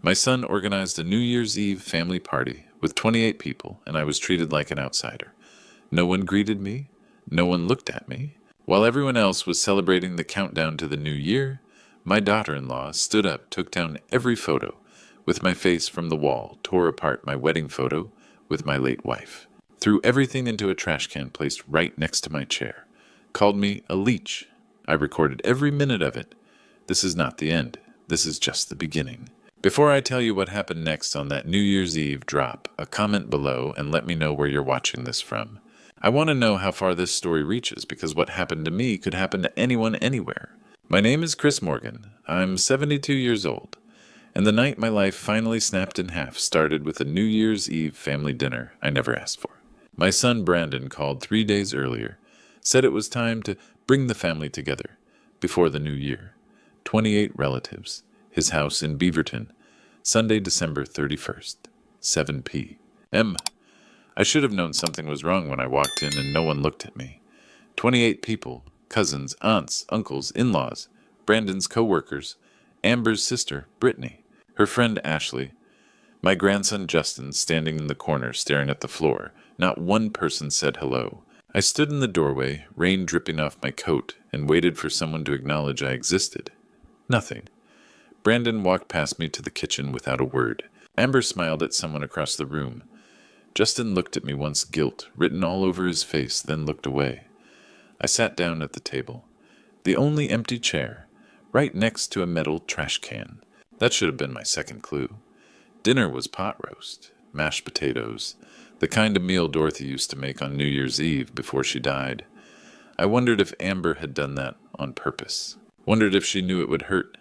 My son organized a New Year's Eve family party with 28 people, and I was treated like an outsider. No one greeted me. No one looked at me. While everyone else was celebrating the countdown to the new year, my daughter-in-law stood up, took down every photo with my face from the wall, tore apart my wedding photo with my late wife, threw everything into a trash can placed right next to my chair, called me a leech. I recorded every minute of it. This is not the end. This is just the beginning. Before I tell you what happened next on that New Year's Eve, drop a comment below and let me know where you're watching this from. I want to know how far this story reaches, because what happened to me could happen to anyone anywhere. My name is Chris Morgan. I'm 72 years old, and the night my life finally snapped in half started with a New Year's Eve family dinner I never asked for. My son Brandon called 3 days earlier, said it was time to bring the family together before the new year. 28 relatives. His house in Beaverton, Sunday, December 31st, 7 p.m. I should have known something was wrong when I walked in and no one looked at me. 28 people, cousins, aunts, uncles, in-laws, Brandon's co-workers, Amber's sister, Brittany, her friend Ashley, my grandson Justin standing in the corner staring at the floor. Not one person said hello. I stood in the doorway, rain dripping off my coat, and waited for someone to acknowledge I existed. Nothing. Brandon walked past me to the kitchen without a word. Amber smiled at someone across the room. Justin looked at me once, guilt written all over his face, then looked away. I sat down at the table, the only empty chair, right next to a metal trash can. That should have been my second clue. Dinner was pot roast, mashed potatoes, the kind of meal Dorothy used to make on New Year's Eve before she died. I wondered if Amber had done that on purpose. Wondered if she knew it would hurt.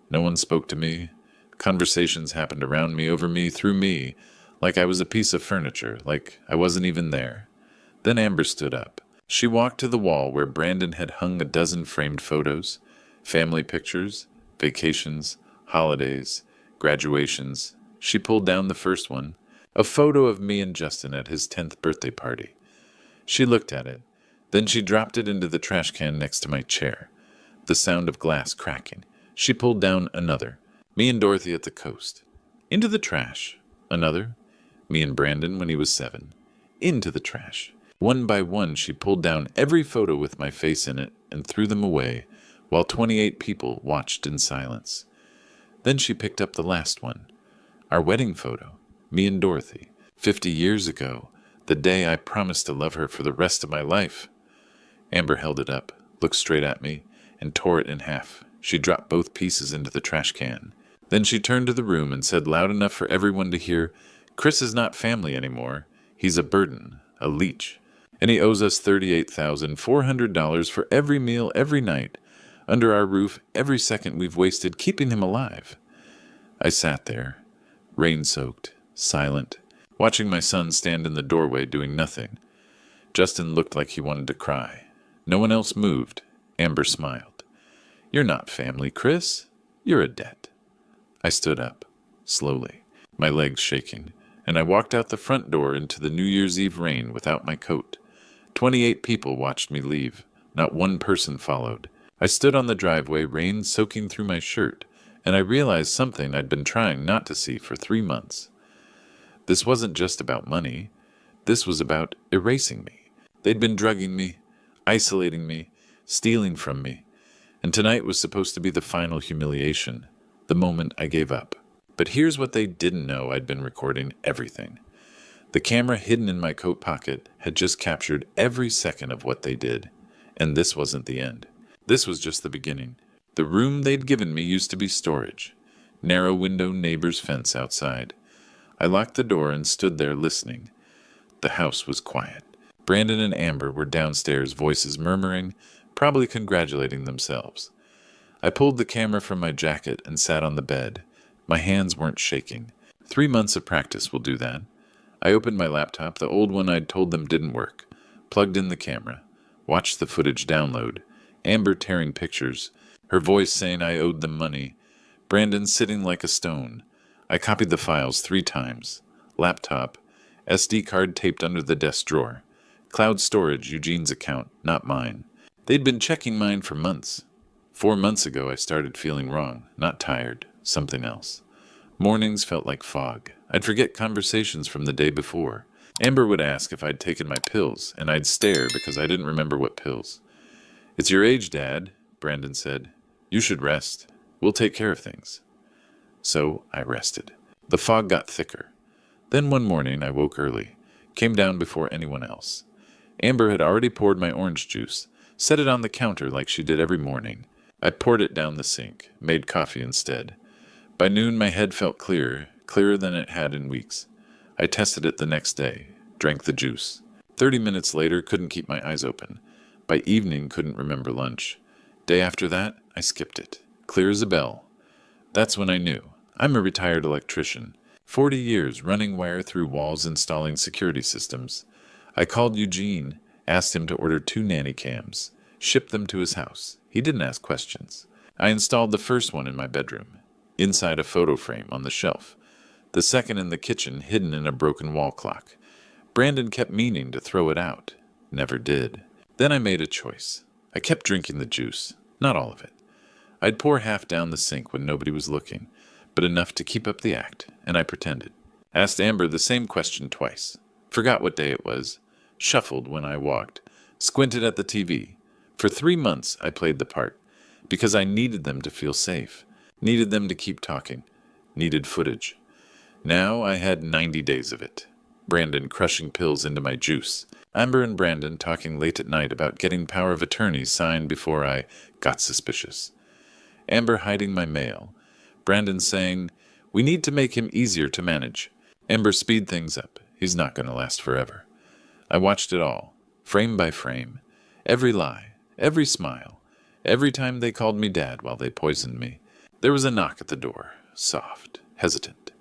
No one spoke to me. Conversations happened around me, over me, through me, like I was a piece of furniture, like I wasn't even there. Then Amber stood up. She walked to the wall where Brandon had hung a dozen framed photos, family pictures, vacations, holidays, graduations. She pulled down the first one, a photo of me and Justin at his 10th birthday party. She looked at it. Then she dropped it into the trash can next to my chair. The sound of glass cracking. She pulled down another. Me and Dorothy at the coast. Into the trash. Another. Me and Brandon when he was 7. Into the trash. One by one, she pulled down every photo with my face in it and threw them away, while 28 people watched in silence. Then she picked up the last one. Our wedding photo. Me and Dorothy. 50 years ago. The day I promised to love her for the rest of my life. Amber held it up, looked straight at me, and tore it in half. She dropped both pieces into the trash can. Then she turned to the room and said loud enough for everyone to hear, "Chris is not family anymore. He's a burden, a leech. And he owes us $38,400 for every meal, every night, under our roof, every second we've wasted keeping him alive." I sat there, rain-soaked, silent, watching my son stand in the doorway doing nothing. Justin looked like he wanted to cry. No one else moved. Amber smiled. "You're not family, Chris. You're a debt." I stood up, slowly, my legs shaking, and I walked out the front door into the New Year's Eve rain without my coat. 28 people watched me leave. Not one person followed. I stood on the driveway, rain soaking through my shirt, and I realized something I'd been trying not to see for 3 months. This wasn't just about money. This was about erasing me. They'd been drugging me, isolating me, stealing from me. And tonight was supposed to be the final humiliation, the moment I gave up. But here's what they didn't know: I'd been recording everything. The camera hidden in my coat pocket had just captured every second of what they did. And this wasn't the end. This was just the beginning. The room they'd given me used to be storage. Narrow window, neighbor's fence outside. I locked the door and stood there listening. The house was quiet. Brandon and Amber were downstairs, voices murmuring, probably congratulating themselves. I pulled the camera from my jacket and sat on the bed. My hands weren't shaking. 3 months of practice will do that. I opened my laptop, the old one I'd told them didn't work, plugged in the camera, watched the footage download. Amber tearing pictures, her voice saying I owed them money. Brandon sitting like a stone. I copied the files 3 times. Laptop, SD card taped under the desk drawer. Cloud storage, Eugene's account, not mine. They'd been checking mine for months. 4 months ago I started feeling wrong, not tired, something else. Mornings felt like fog. I'd forget conversations from the day before. Amber would ask if I'd taken my pills, and I'd stare because I didn't remember what pills. "It's your age, Dad," Brandon said. "You should rest. We'll take care of things." So I rested. The fog got thicker. Then one morning I woke early, came down before anyone else. Amber had already poured my orange juice, set it on the counter like she did every morning. I poured it down the sink, made coffee instead. By noon my head felt clearer, clearer than it had in weeks. I tested it the next day, drank the juice. 30 minutes later, couldn't keep my eyes open. By evening, couldn't remember lunch. Day after that, I skipped it. Clear as a bell. That's when I knew. I'm a retired electrician. 40 years running wire through walls installing security systems. I called Eugene, asked him to order 2 nanny cams, shipped them to his house. He didn't ask questions. I installed the first one in my bedroom, inside a photo frame on the shelf. The second in the kitchen, hidden in a broken wall clock. Brandon kept meaning to throw it out. Never did. Then I made a choice. I kept drinking the juice. Not all of it. I'd pour half down the sink when nobody was looking, but enough to keep up the act, and I pretended. Asked Amber the same question twice. Forgot what day it was. Shuffled when I walked. Squinted at the TV. For 3 months I played the part, because I needed them to feel safe. Needed them to keep talking. Needed footage. Now I had 90 days of it. Brandon crushing pills into my juice. Amber and Brandon talking late at night about getting power of attorney signed before I got suspicious. Amber hiding my mail. Brandon saying, "We need to make him easier to manage." Amber speed things up. He's not going to last forever. I watched it all, frame by frame. Every lie, every smile, every time they called me Dad while they poisoned me. There was a knock at the door, soft, hesitant.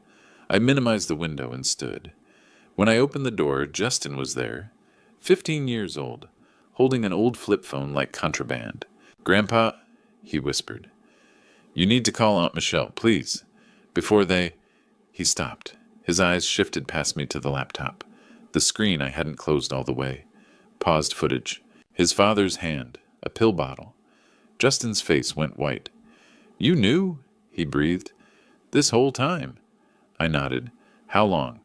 I minimized the window and stood. When I opened the door, Justin was there, 15 years old, holding an old flip phone like contraband. "Grandpa," he whispered, "you need to call Aunt Michelle, please, before they—" He stopped. His eyes shifted past me to the laptop. The screen I hadn't closed all the way. Paused footage. His father's hand, a pill bottle. Justin's face went white. "You knew?" he breathed. "This whole time?" I nodded. "How long?"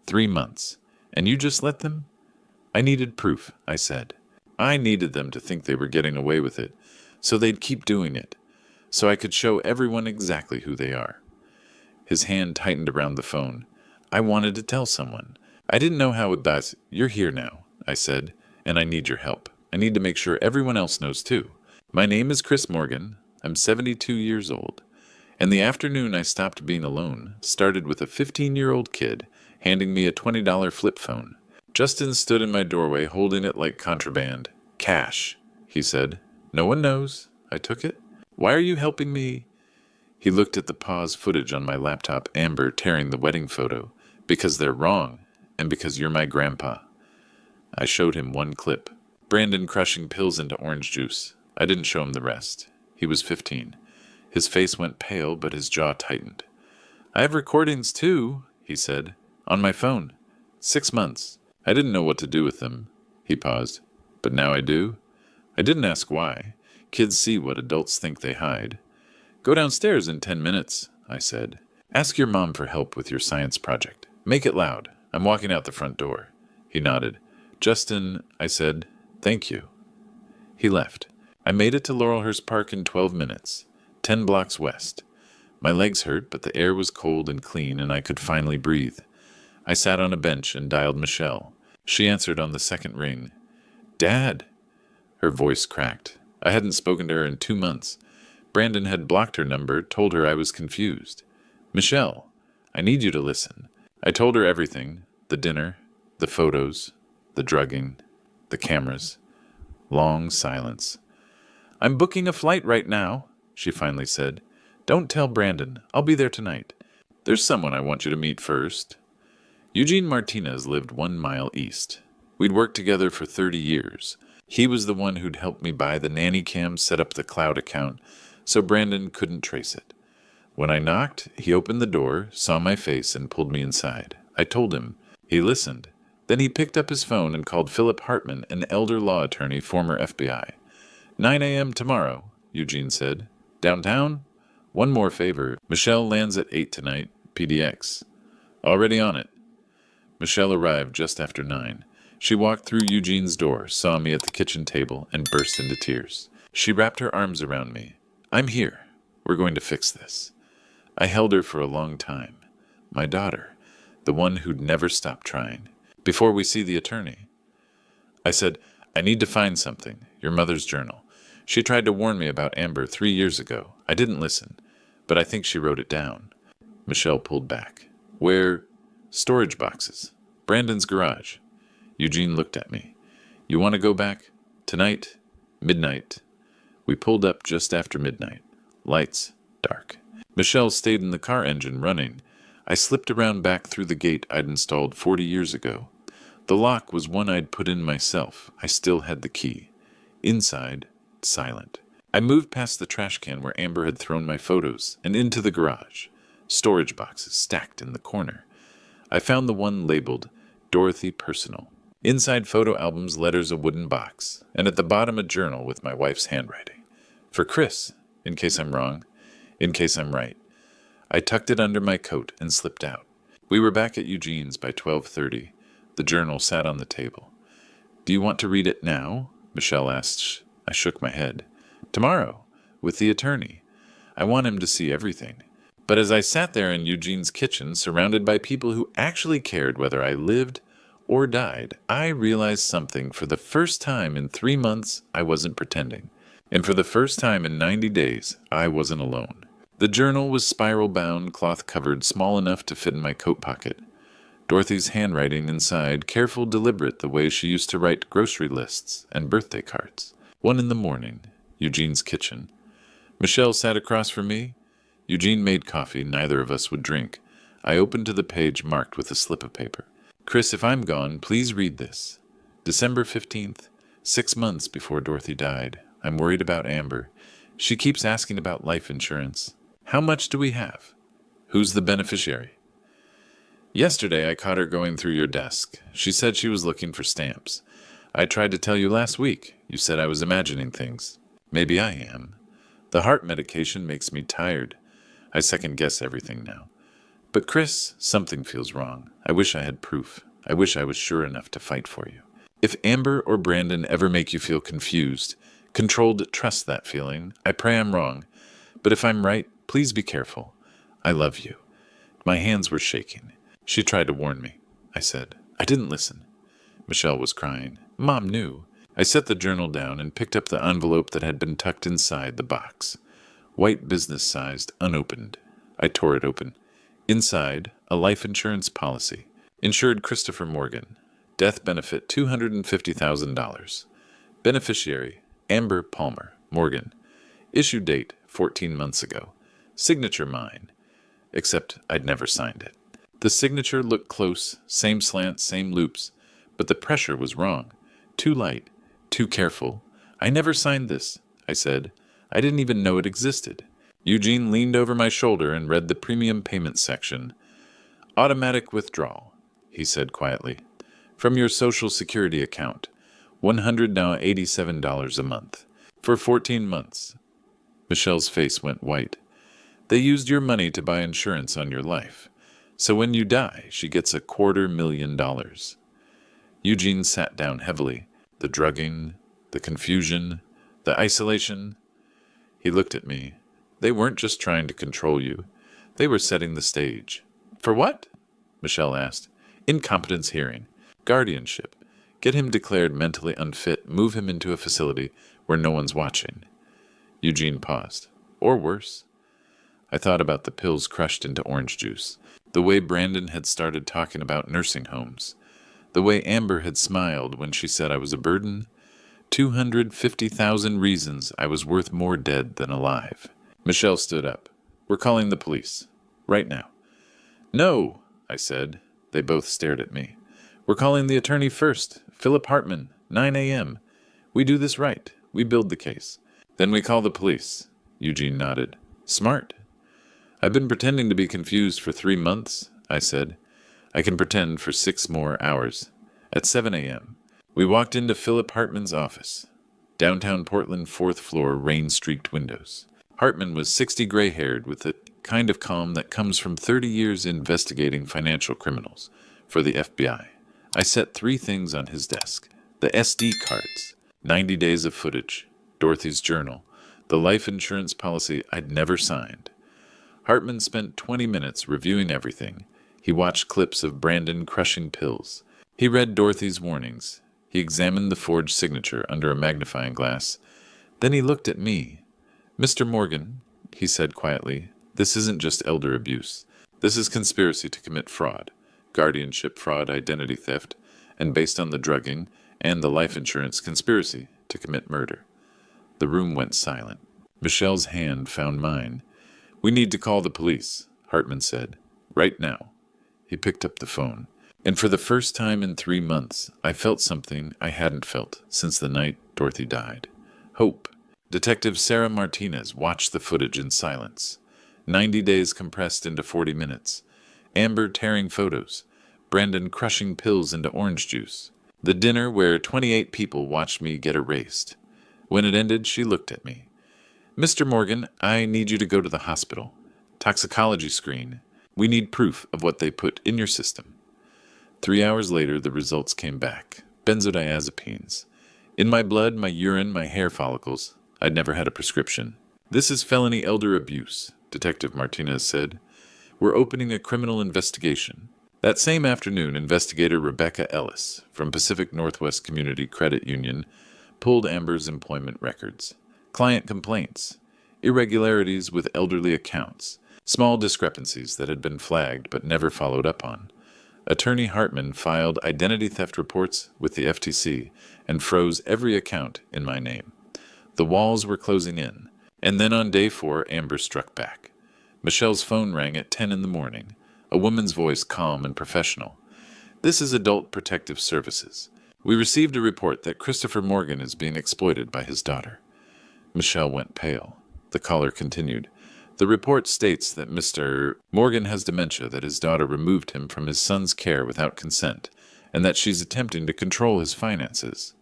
3 months. "And you just let them?" "I needed proof," I said. I needed them to think they were getting away with it, so they'd keep doing it, so I could show everyone exactly who they are. His hand tightened around the phone. I wanted to tell someone. I didn't know how it does. "You're here now," I said, "and I need your help. I need to make sure everyone else knows too. My name is Chris Morgan. I'm 72 years old. And the afternoon I stopped being alone started with a 15-year-old kid handing me a $20 flip phone. Justin stood in my doorway holding it like contraband. "Cash," he said. "No one knows." I took it. "Why are you helping me?" He looked at the pause footage on my laptop, Amber tearing the wedding photo. "Because they're wrong, and because you're my grandpa." I showed him one clip. Brandon crushing pills into orange juice. I didn't show him the rest. He was 15. His face went pale, but his jaw tightened. "I have recordings too," he said. "On my phone. 6 months. I didn't know what to do with them." He paused. "But now I do." I didn't ask why. Kids see what adults think they hide. "Go downstairs in 10 minutes, I said. "Ask your mom for help with your science project. Make it loud. I'm walking out the front door." He nodded. "Justin," I said, "thank you." He left. I made it to Laurelhurst Park in 12 minutes, 10 blocks west. My legs hurt, but the air was cold and clean, and I could finally breathe. I sat on a bench and dialed Michelle. She answered on the second ring. "Dad!" Her voice cracked. I hadn't spoken to her in 2 months. Brandon had blocked her number, told her I was confused. "Michelle, I need you to listen." I told her everything. The dinner, the photos, the drugging, the cameras. Long silence. "I'm booking a flight right now," she finally said. "Don't tell Brandon. I'll be there tonight. There's someone I want you to meet first." Eugene Martinez lived 1 mile east. We'd worked together for 30 years. He was the one who'd helped me buy the nanny cam, set up the cloud account, so Brandon couldn't trace it. When I knocked, he opened the door, saw my face, and pulled me inside. I told him. He listened. Then he picked up his phone and called Philip Hartman, an elder law attorney, former FBI. 9 a.m. tomorrow, Eugene said. "Downtown? One more favor. Michelle lands at 8 tonight. PDX. Already on it. Michelle arrived just after 9. She walked through Eugene's door, saw me at the kitchen table, and burst into tears. She wrapped her arms around me. I'm here. We're going to fix this. I held her for a long time. My daughter, the one who'd never stop trying. Before we see the attorney. I said, I need to find something. Your mother's journal. She tried to warn me about Amber 3 years ago. I didn't listen, but I think she wrote it down. Michelle pulled back. Where? Storage boxes. Brandon's garage. Eugene looked at me. You want to go back? Tonight? Midnight. We pulled up just after midnight. Lights, dark. Michelle stayed in the car engine running. I slipped around back through the gate I'd installed 40 years ago. The lock was one I'd put in myself. I still had the key. Inside, silent. I moved past the trash can where Amber had thrown my photos and into the garage. Storage boxes stacked in the corner. I found the one labeled Dorothy Personal. Inside photo albums, letters, a wooden box, and at the bottom a journal with my wife's handwriting. For Chris, in case I'm wrong, in case I'm right. I tucked it under my coat and slipped out. We were back at Eugene's by 12:30. The journal sat on the table. Do you want to read it now? Michelle asked. I shook my head. Tomorrow, with the attorney. I want him to see everything. But as I sat there in Eugene's kitchen, surrounded by people who actually cared whether I lived or died, I realized something. For the first time in 3 months, I wasn't pretending. And for the first time in 90 days, I wasn't alone. The journal was spiral-bound, cloth-covered, small enough to fit in my coat pocket. Dorothy's handwriting inside, careful, deliberate, the way she used to write grocery lists and birthday cards. 1 in the morning, Eugene's kitchen. Michelle sat across from me. Eugene made coffee. Neither of us would drink. I opened to the page marked with a slip of paper. Chris, if I'm gone, please read this. December 15th, 6 months before Dorothy died. I'm worried about Amber. She keeps asking about life insurance. How much do we have? Who's the beneficiary? Yesterday I caught her going through your desk. She said she was looking for stamps. I tried to tell you last week. You said I was imagining things. Maybe I am. The heart medication makes me tired. I second-guess everything now. But Chris, something feels wrong. I wish I had proof. I wish I was sure enough to fight for you. If Amber or Brandon ever make you feel confused, controlled, trust that feeling. I pray I'm wrong. But if I'm right, please be careful. I love you. My hands were shaking. She tried to warn me. I said. I didn't listen. Michelle was crying. Mom knew. I set the journal down and picked up the envelope that had been tucked inside the box. White, business-sized, unopened. I tore it open. Inside, a life insurance policy. Insured Christopher Morgan. Death benefit $250,000. Beneficiary, Amber Palmer, Morgan. Issue date, 14 months ago. Signature mine. Except I'd never signed it. The signature looked close, same slant, same loops, but the pressure was wrong. Too light, too careful. I never signed this, I said. I didn't even know it existed. Eugene leaned over my shoulder and read the premium payment section. Automatic withdrawal, he said quietly. From your Social Security account. $187 a month. For 14 months. Michelle's face went white. They used your money to buy insurance on your life. So when you die, she gets $250,000. Eugene sat down heavily. The drugging, the confusion, the isolation. He looked at me. They weren't just trying to control you. They were setting the stage. For what? Michelle asked. Incompetence hearing. Guardianship. Get him declared mentally unfit. Move him into a facility where no one's watching. Eugene paused. Or worse. I thought about the pills crushed into orange juice. The way Brandon had started talking about nursing homes. The way Amber had smiled when she said I was a burden. 250,000 reasons I was worth more dead than alive. Michelle stood up. We're calling the police. Right now. No, I said. They both stared at me. We're calling the attorney first. Philip Hartman, 9 a.m. We do this right. We build the case. Then we call the police. Eugene nodded. Smart. I've been pretending to be confused for 3 months, I said. I can pretend for 6 more hours. At 7 a.m. We walked into Philip Hartman's office. Downtown Portland, 4th floor, rain-streaked windows. Hartman was 60 gray-haired with a kind of calm that comes from 30 years investigating financial criminals for the FBI. I set 3 things on his desk: the SD cards, 90 days of footage, Dorothy's journal, the life insurance policy I'd never signed. Hartman spent 20 minutes reviewing everything. He watched clips of Brandon crushing pills. He read Dorothy's warnings. He examined the forged signature under a magnifying glass. Then he looked at me. "Mr. Morgan," he said quietly, "this isn't just elder abuse. This is conspiracy to commit fraud, guardianship fraud, identity theft, and based on the drugging and the life insurance, conspiracy to commit murder." The room went silent. Michelle's hand found mine. "We need to call the police," Hartman said. "Right now." He picked up the phone. And for the first time in 3 months, I felt something I hadn't felt since the night Dorothy died. Hope. Detective Sarah Martinez watched the footage in silence. 90 days compressed into 40 minutes. Amber tearing photos. Brandon crushing pills into orange juice. The dinner where 28 people watched me get erased. When it ended, she looked at me. "Mr. Morgan, I need you to go to the hospital. Toxicology screen. We need proof of what they put in your system." 3 hours later, the results came back. Benzodiazepines. In my blood, my urine, my hair follicles. I'd never had a prescription. "This is felony elder abuse," Detective Martinez said. "We're opening a criminal investigation." That same afternoon, investigator Rebecca Ellis from Pacific Northwest Community Credit Union pulled Amber's employment records. Client complaints, irregularities with elderly accounts, small discrepancies that had been flagged but never followed up on. Attorney Hartman filed identity theft reports with the FTC and froze every account in my name. The walls were closing in, and then on day 4, Amber struck back. Michelle's phone rang at 10 in the morning, a woman's voice calm and professional. "This is Adult Protective Services. We received a report that Christopher Morgan is being exploited by his daughter." Michelle went pale. The caller continued. "The report states that Mr. Morgan has dementia, that his daughter removed him from his son's care without consent, and that she's attempting to control his finances."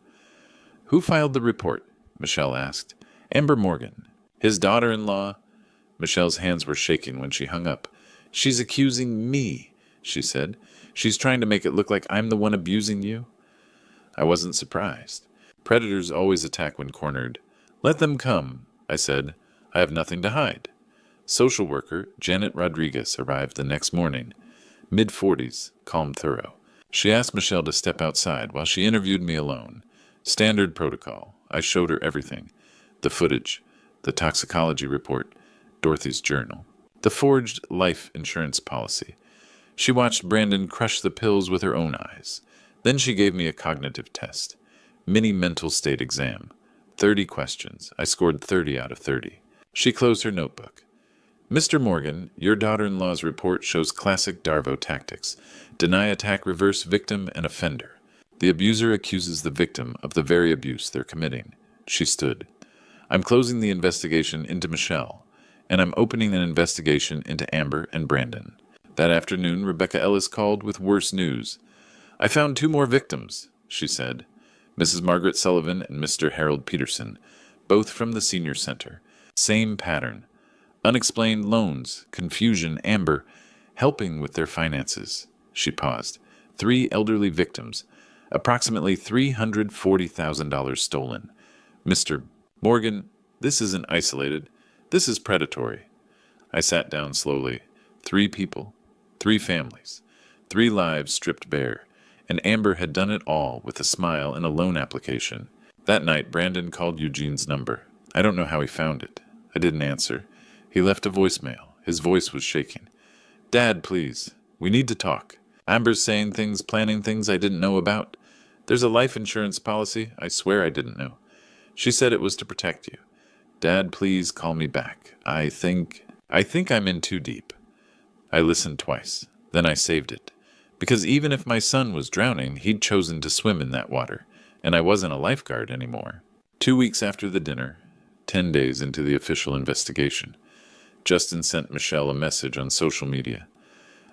"Who filed the report?" Michelle asked. "Amber Morgan. His daughter-in-law?" Michelle's hands were shaking when she hung up. "She's accusing me," she said. "She's trying to make it look like I'm the one abusing you." I wasn't surprised. Predators always attack when cornered. "Let them come," I said. "I have nothing to hide." Social worker Janet Rodriguez arrived the next morning. Mid-40s, calm, thorough. She asked Michelle to step outside while she interviewed me alone. Standard protocol. I showed her everything. The footage, the toxicology report, Dorothy's journal, the forged life insurance policy. She watched Brandon crush the pills with her own eyes. Then she gave me a cognitive test. Mini mental state exam. 30 questions. I scored 30 out of 30. She closed her notebook. "Mr. Morgan, your daughter-in-law's report shows classic Darvo tactics. Deny attack, reverse victim and offender. The abuser accuses the victim of the very abuse they're committing." She stood. "I'm closing the investigation into Michelle, and I'm opening an investigation into Amber and Brandon." That afternoon, Rebecca Ellis called with worse news. "I found 2 more victims," she said. Mrs. Margaret Sullivan and Mr. Harold Peterson, both from the senior center. Same pattern. Unexplained loans, confusion, Amber, helping with their finances. She paused. 3 elderly victims, approximately $340,000 stolen. "Mr. Morgan, this isn't isolated. This is predatory." I sat down slowly. 3 people, 3 families, 3 lives stripped bare, and Amber had done it all with a smile and a loan application. That night, Brandon called Eugene's number. I don't know how he found it. I didn't answer. He left a voicemail. His voice was shaking. "Dad, please. We need to talk. Amber's saying things, planning things I didn't know about. There's a life insurance policy I swear I didn't know. She said it was to protect you. Dad, please call me back. I think I'm in too deep." I listened twice. Then I saved it. Because even if my son was drowning, he'd chosen to swim in that water, and I wasn't a lifeguard anymore. 2 weeks after the dinner, 10 days into the official investigation, Justin sent Michelle a message on social media.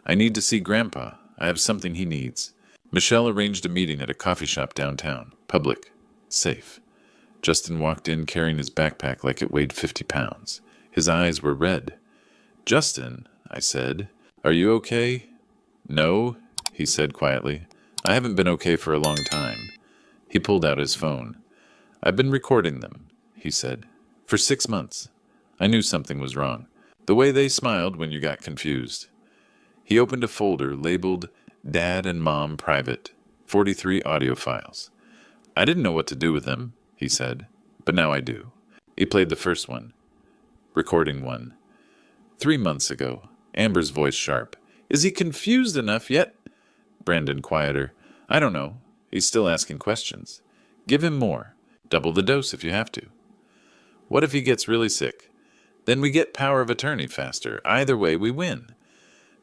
"I need to see Grandpa. I have something he needs." Michelle arranged a meeting at a coffee shop downtown. Public. Safe. Justin walked in carrying his backpack like it weighed 50 pounds. His eyes were red. Justin, I said, are you okay? No, he said quietly. I haven't been okay for a long time. He pulled out his phone. I've been recording them, he said, for 6 months. I knew something was wrong. The way they smiled when you got confused. He opened a folder labeled Dad and Mom Private, 43 audio files. I didn't know what to do with them, he said, but now I do. He played the first one. Recording 1. 3 months ago. Amber's voice sharp. Is he confused enough yet? Brandon quieter. I don't know. He's still asking questions. Give him more. Double the dose if you have to. What if he gets really sick? Then we get power of attorney faster. Either way, we win.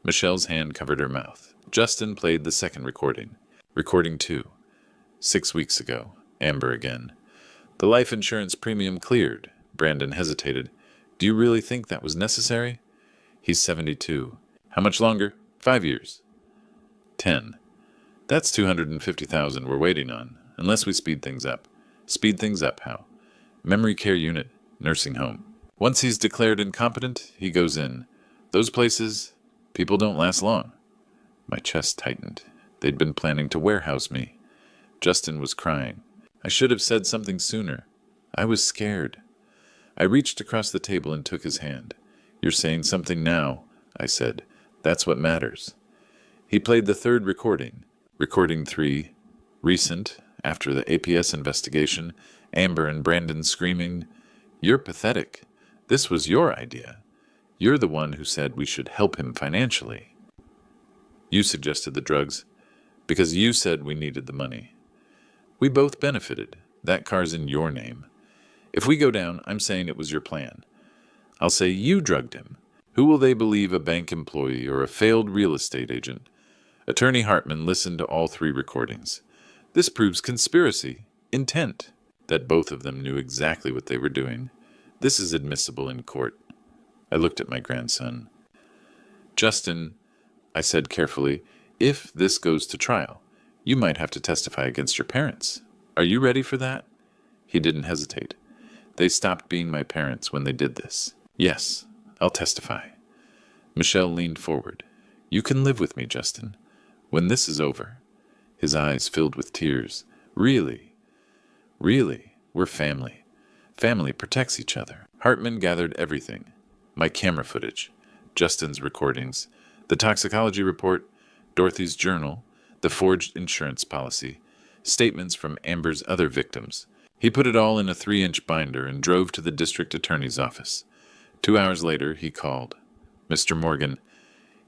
Michelle's hand covered her mouth. Justin played the second recording. Recording 2. 6 weeks ago. Amber again. The life insurance premium cleared. Brandon hesitated. Do you really think that was necessary? He's 72. How much longer? 5 years. 10. That's $250,000 we're waiting on, unless we speed things up. Speed things up how? Memory care unit, nursing home. Once he's declared incompetent, he goes in. Those places, people don't last long. My chest tightened. They'd been planning to warehouse me. Justin was crying. I should have said something sooner. I was scared. I reached across the table and took his hand. You're saying something now, I said. That's what matters. He played the third recording. Recording 3. Recent, after the APS investigation, Amber and Brandon screaming, You're pathetic. This was your idea. You're the one who said we should help him financially. You suggested the drugs, because you said we needed the money. We both benefited. That car's in your name. If we go down, I'm saying it was your plan. I'll say you drugged him. Who will they believe, a bank employee or a failed real estate agent? Attorney Hartman listened to all 3 recordings. This proves conspiracy, intent, that both of them knew exactly what they were doing. This is admissible in court. I looked at my grandson. Justin, I said carefully, if this goes to trial, you might have to testify against your parents. Are you ready for that? He didn't hesitate. They stopped being my parents when they did this. Yes, I'll testify. Michelle leaned forward. You can live with me, Justin. When this is over. His eyes filled with tears. Really? Really? We're family. Family protects each other. Hartman gathered everything. My camera footage, Justin's recordings, the toxicology report, Dorothy's journal, the forged insurance policy, statements from Amber's other victims. He put it all in a 3-inch binder and drove to the district attorney's office. 2 hours later, he called. Mr. Morgan,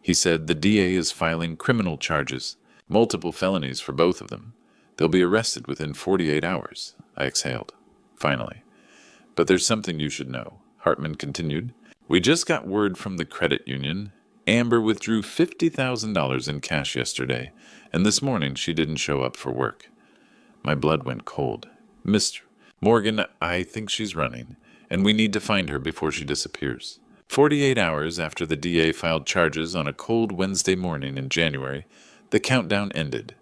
he said, the DA is filing criminal charges, multiple felonies for both of them. They'll be arrested within 48 hours. I exhaled. Finally. But there's something you should know, Hartman continued. We just got word from the credit union. Amber withdrew $50,000 in cash yesterday, and this morning she didn't show up for work. My blood went cold. Mr. Morgan, I think she's running, and we need to find her before she disappears. 48 hours after the DA filed charges on a cold Wednesday morning in January, the countdown ended.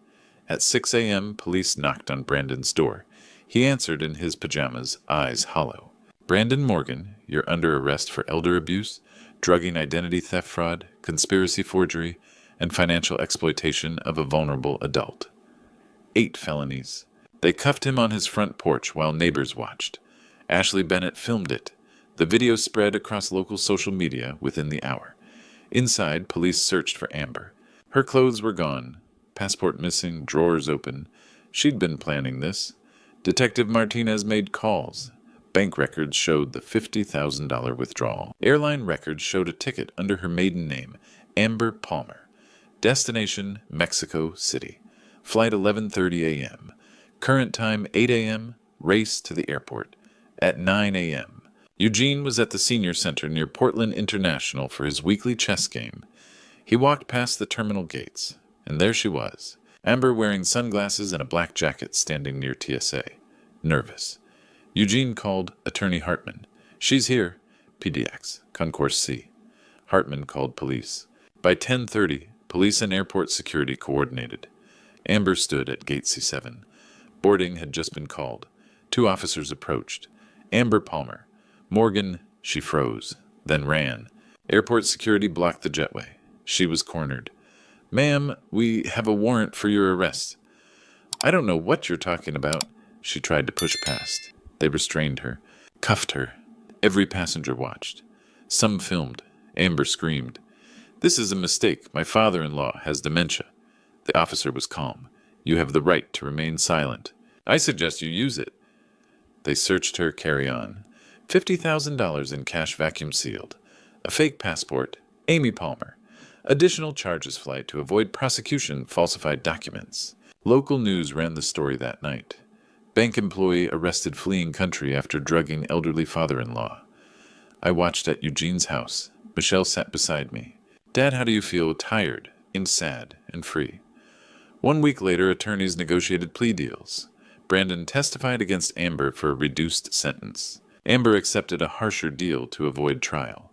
At 6 a.m., police knocked on Brandon's door. He answered in his pajamas, eyes hollow. Brandon Morgan, you're under arrest for elder abuse, drugging identity theft fraud, conspiracy forgery, and financial exploitation of a vulnerable adult. 8 felonies. They cuffed him on his front porch while neighbors watched. Ashley Bennett filmed it. The video spread across local social media within the hour. Inside, police searched for Amber. Her clothes were gone, passport missing, drawers open. She'd been planning this. Detective Martinez made calls. Bank records showed the $50,000 withdrawal. Airline records showed a ticket under her maiden name, Amber Palmer. Destination, Mexico City. Flight 11:30 a.m. Current time 8 a.m. Race to the airport. At 9 a.m. Eugene was at the senior center near Portland International for his weekly chess game. He walked past the terminal gates, and there she was, Amber wearing sunglasses and a black jacket standing near TSA. Nervous. Eugene called Attorney Hartman. She's here. PDX, Concourse C. Hartman called police. By 10:30, police and airport security coordinated. Amber stood at Gate C7. Boarding had just been called. 2 officers approached. Amber Palmer. Morgan, she froze, then ran. Airport security blocked the jetway. She was cornered. "Ma'am, we have a warrant for your arrest." "I don't know what you're talking about." She tried to push past. They restrained her, cuffed her. Every passenger watched. Some filmed. Amber screamed. "This is a mistake. My father-in-law has dementia." The officer was calm. "You have the right to remain silent. I suggest you use it." They searched her carry-on. $50,000 in cash vacuum sealed. A fake passport. Amy Palmer. Additional charges flight to avoid prosecution, falsified documents. Local news ran the story that night. Bank employee arrested fleeing country after drugging elderly father-in-law. I watched at Eugene's house. Michelle sat beside me. "Dad, how do you feel?" "Tired, and sad, and free." 1 week later, attorneys negotiated plea deals. Brandon testified against Amber for a reduced sentence. Amber accepted a harsher deal to avoid trial.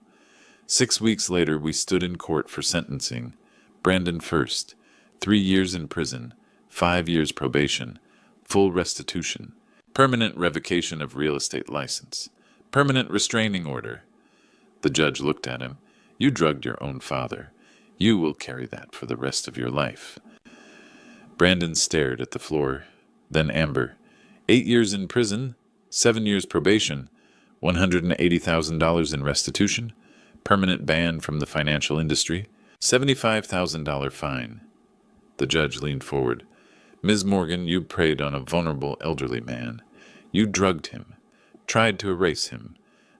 6 weeks later, we stood in court for sentencing. Brandon first. 3 years in prison, 5 years probation, full restitution, permanent revocation of real estate license, permanent restraining order. The judge looked at him. "You drugged your own father. You will carry that for the rest of your life." Brandon stared at the floor. Then Amber. 8 years in prison, 7 years probation, $180,000 in restitution, permanent ban from the financial industry, $75,000 fine. The judge leaned forward. "Ms. Morgan, you preyed on a vulnerable elderly man. You drugged him, tried to erase him,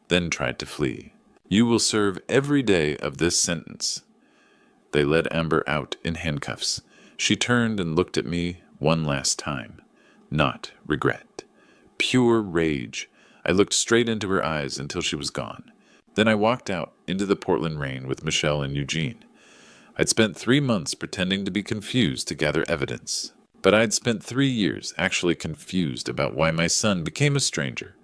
then tried to flee. You will serve every day of this sentence." They led Amber out in handcuffs. She turned and looked at me one last time. Not regret. Pure rage. I looked straight into her eyes until she was gone. Then I walked out into the Portland rain with Michelle and Eugene. I'd spent 3 months pretending to be confused to gather evidence. But I'd spent 3 years actually confused about why my son became a stranger,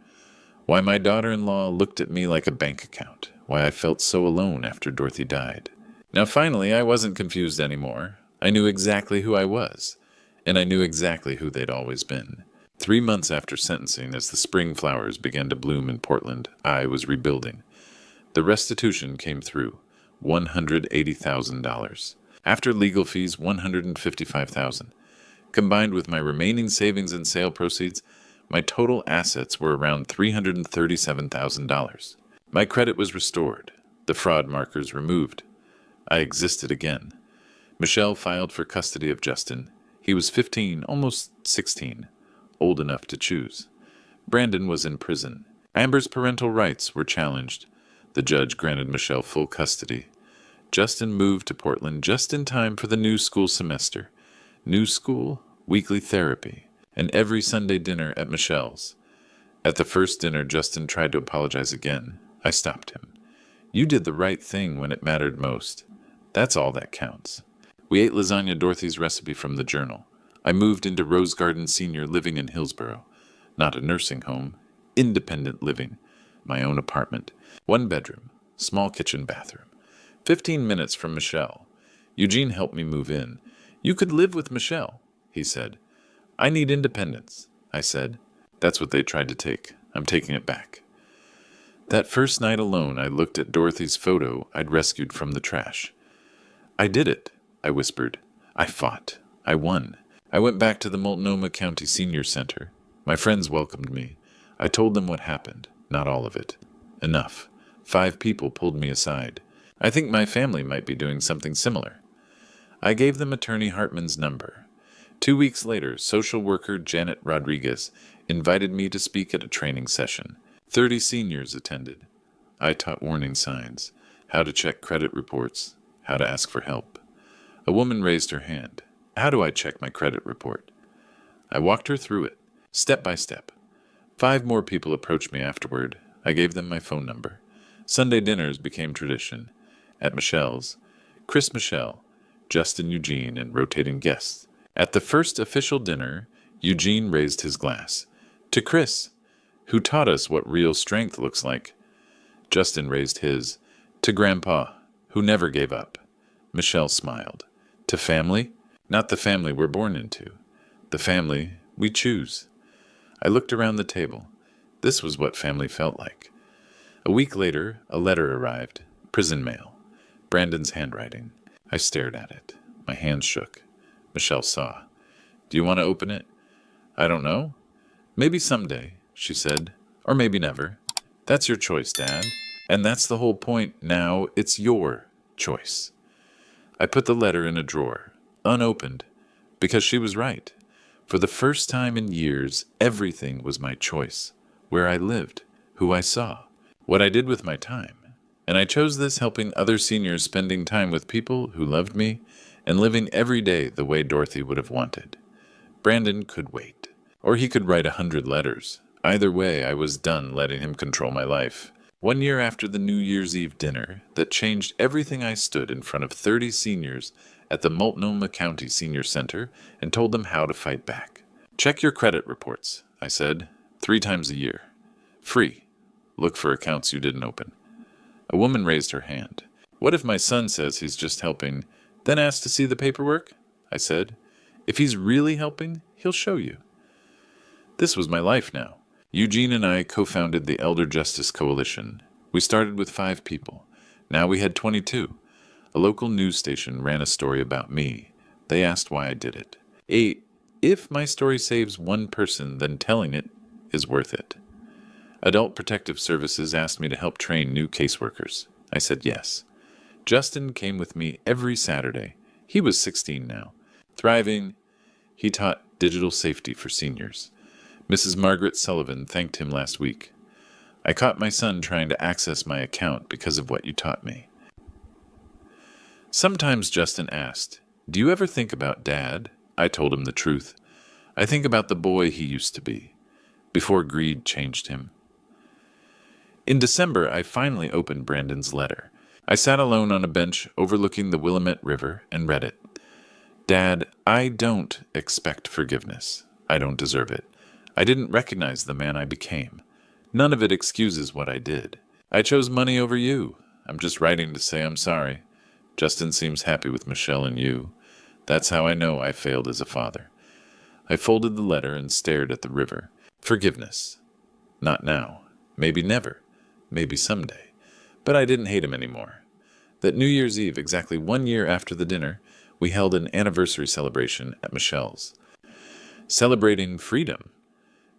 why my daughter-in-law looked at me like a bank account, why I felt so alone after Dorothy died. Now finally, I wasn't confused anymore. I knew exactly who I was, and I knew exactly who they'd always been. 3 months after sentencing, as the spring flowers began to bloom in Portland, I was rebuilding. The restitution came through, $180,000. After legal fees, $155,000. Combined with my remaining savings and sale proceeds, my total assets were around $337,000. My credit was restored, the fraud markers removed. I existed again. Michelle filed for custody of Justin. He was 15, almost 16, old enough to choose. Brandon was in prison. Amber's parental rights were challenged. The judge granted Michelle full custody. Justin moved to Portland just in time for the new school semester. New school, weekly therapy, and every Sunday dinner at Michelle's. At the first dinner, Justin tried to apologize again. I stopped him. "You did the right thing when it mattered most. That's all that counts." We ate lasagna, Dorothy's recipe from the journal. I moved into Rose Garden Senior Living in Hillsborough. Not a nursing home. Independent living. My own apartment. 1 bedroom. Small kitchen bathroom. 15 minutes from Michelle. Eugene helped me move in. "You could live with Michelle," he said. "I need independence," I said. That's what they tried to take. I'm taking it back. That first night alone, I looked at Dorothy's photo I'd rescued from the trash. "I did it," I whispered. "I fought. I won." I went back to the Multnomah County Senior Center. My friends welcomed me. I told them what happened. Not all of it. Enough. 5 people pulled me aside. I think my family might be doing something similar. I gave them Attorney Hartman's number. 2 weeks later, social worker Janet Rodriguez invited me to speak at a training session. 30 seniors attended. I taught warning signs, how to check credit reports, how to ask for help. A woman raised her hand. "How do I check my credit report?" I walked her through it, step by step. 5 more people approached me afterward. I gave them my phone number. Sunday dinners became tradition. At Michelle's, Chris Michelle, Justin Eugene, and rotating guests. At the first official dinner, Eugene raised his glass. "To Chris, who taught us what real strength looks like." Justin raised his. "To Grandpa, who never gave up." Michelle smiled. "To family? Not the family we're born into. The family we choose." I looked around the table. This was what family felt like. A week later, a letter arrived. Prison mail. Brandon's handwriting. I stared at it. My hands shook. Michelle saw. Do you want to open it? I don't know. Maybe someday, she said. Or maybe never. That's your choice, Dad. And that's the whole point now. It's your choice. I put the letter in a drawer, unopened, because she was right. For the first time in years, everything was my choice. Where I lived, who I saw, what I did with my time. And I chose this helping other seniors spending time with people who loved me and living every day the way Dorothy would have wanted. Brandon could wait. Or he could write 100 letters. Either way, I was done letting him control my life. 1 year after the New Year's Eve dinner that changed everything, I stood in front of 30 seniors at the Multnomah County Senior Center and told them how to fight back. Check your credit reports, I said, 3 times a year. Free. Look for accounts you didn't open. A woman raised her hand. What if my son says he's just helping, then asks to see the paperwork? I said. If he's really helping, he'll show you. This was my life now. Eugene and I co-founded the Elder Justice Coalition. We started with 5 people. Now we had 22. A local news station ran a story about me. They asked why I did it. If my story saves one person, then telling it is worth it. Adult Protective Services asked me to help train new caseworkers. I said yes. Justin came with me every Saturday. He was 16 now. Thriving, he taught digital safety for seniors. Mrs. Margaret Sullivan thanked him last week. I caught my son trying to access my account because of what you taught me. Sometimes Justin asked, do you ever think about Dad? I told him the truth. I think about the boy he used to be, before greed changed him. In December, I finally opened Brandon's letter. I sat alone on a bench overlooking the Willamette River and read it. Dad, I don't expect forgiveness. I don't deserve it. I didn't recognize the man I became. None of it excuses what I did. I chose money over you. I'm just writing to say I'm sorry. Justin seems happy with Michelle and you. That's how I know I failed as a father. I folded the letter and stared at the river. Forgiveness. Not now. Maybe never. Maybe someday. But I didn't hate him anymore. That New Year's Eve, exactly 1 year after the dinner, we held an anniversary celebration at Michelle's. Celebrating freedom.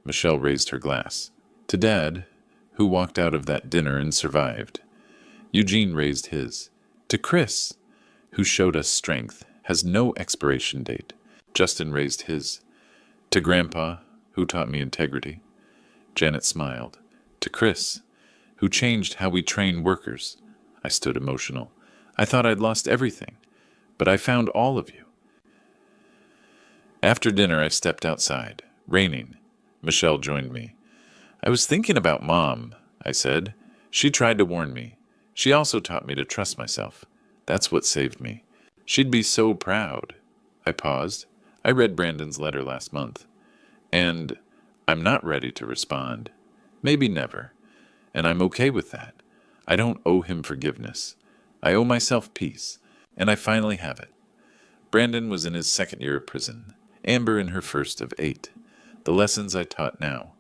Michelle raised her glass. To Dad, who walked out of that dinner and survived. Eugene raised his. To Chris, who showed us strength, has no expiration date. Justin raised his. To Grandpa, who taught me integrity. Janet smiled. To Chris, who changed how we train workers. I stood emotional. I thought I'd lost everything, but I found all of you. After dinner, I stepped outside. Raining. Michelle joined me. I was thinking about Mom, I said. She tried to warn me. She also taught me to trust myself. That's what saved me. She'd be so proud. I paused. I read Brandon's letter last month. And I'm not ready to respond. Maybe never. And I'm okay with that. I don't owe him forgiveness. I owe myself peace. And I finally have it. Brandon was in his 2nd year of prison. Amber in her 1st of 8. The lessons I taught now.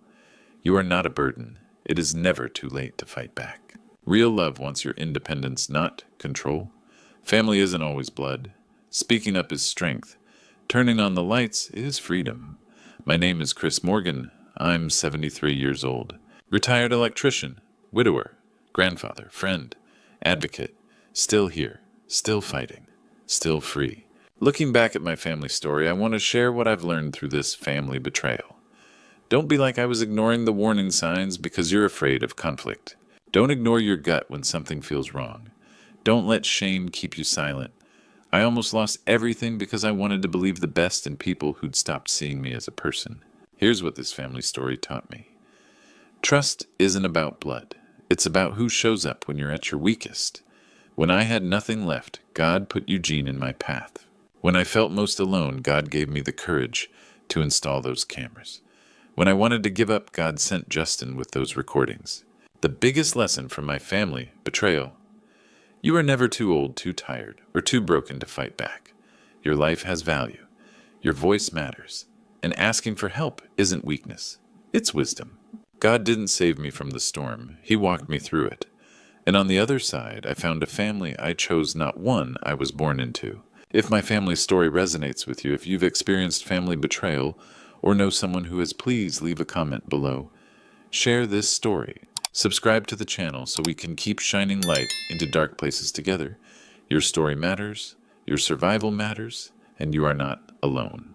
You are not a burden. It is never too late to fight back. Real love wants your independence, not control. Family isn't always blood. Speaking up is strength. Turning on the lights is freedom. My name is Chris Morgan. I'm 73 years old. Retired electrician, widower, grandfather, friend, advocate. Still here, still fighting, still free. Looking back at my family story, I want to share what I've learned through this family betrayal. Don't be like I was ignoring the warning signs because you're afraid of conflict. Don't ignore your gut when something feels wrong. Don't let shame keep you silent. I almost lost everything because I wanted to believe the best in people who'd stopped seeing me as a person. Here's what this family story taught me. Trust isn't about blood. It's about who shows up when you're at your weakest. When I had nothing left, God put Eugene in my path. When I felt most alone, God gave me the courage to install those cameras. When I wanted to give up, God sent Justin with those recordings. The biggest lesson from my family betrayal. You are never too old, too tired, or too broken to fight back. Your life has value. Your voice matters. And asking for help isn't weakness. It's wisdom. God didn't save me from the storm. He walked me through it. And on the other side, I found a family I chose, not one I was born into. If my family story resonates with you, if you've experienced family betrayal or know someone who has, please leave a comment below. Share this story. Subscribe to the channel so we can keep shining light into dark places together. Your story matters, your survival matters, and you are not alone.